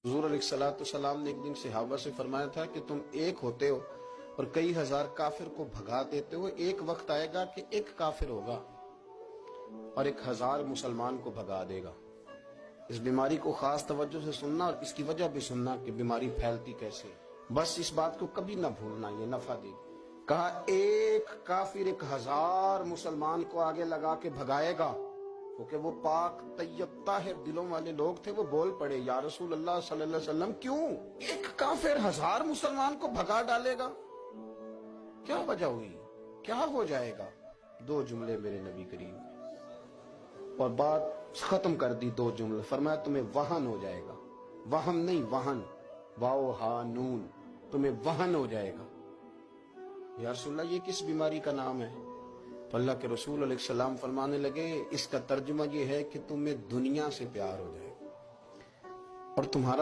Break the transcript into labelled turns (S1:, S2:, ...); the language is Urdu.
S1: حضور علیہ السلام نے ایک دن صحابہ سے فرمایا تھا کہ تم ایک ہوتے ہو اور کئی ہزار کافر کو بھگا دیتے ہو، ایک وقت آئے گا کہ ایک کافر ہوگا اور 1000 مسلمان کو بھگا دے گا۔ اس بیماری کو خاص توجہ سے سننا اور اس کی وجہ بھی سننا کہ بیماری پھیلتی کیسے، بس اس بات کو کبھی نہ بھولنا، یہ نفع دے گی۔ کہا ایک کافر 1000 مسلمان کو آگے لگا کے بھگائے گا، کیونکہ وہ پاک طیب طاہر دلوں والے لوگ تھے۔ وہ بول پڑے یا رسول اللہ صلی اللہ علیہ وسلم کیوں ایک کافر 1000 مسلمان کو بھگا ڈالے گا؟ کیا وجہ ہوئی، کیا ہو جائے گا؟ 2 جملے میرے نبی کریم نے اور بات ختم کر دی۔ 2 جملے فرمایا تمہیں وہن ہو جائے گا، وہم نہیں وہن، واو ہا نون، تمہیں وہن ہو جائے گا۔ یا رسول اللہ یہ کس بیماری کا نام ہے؟ تو اللہ کے رسول علیہ السلام فرمانے لگے اس کا ترجمہ یہ ہے کہ تمہیں دنیا سے پیار ہو جائے گا اور تمہارا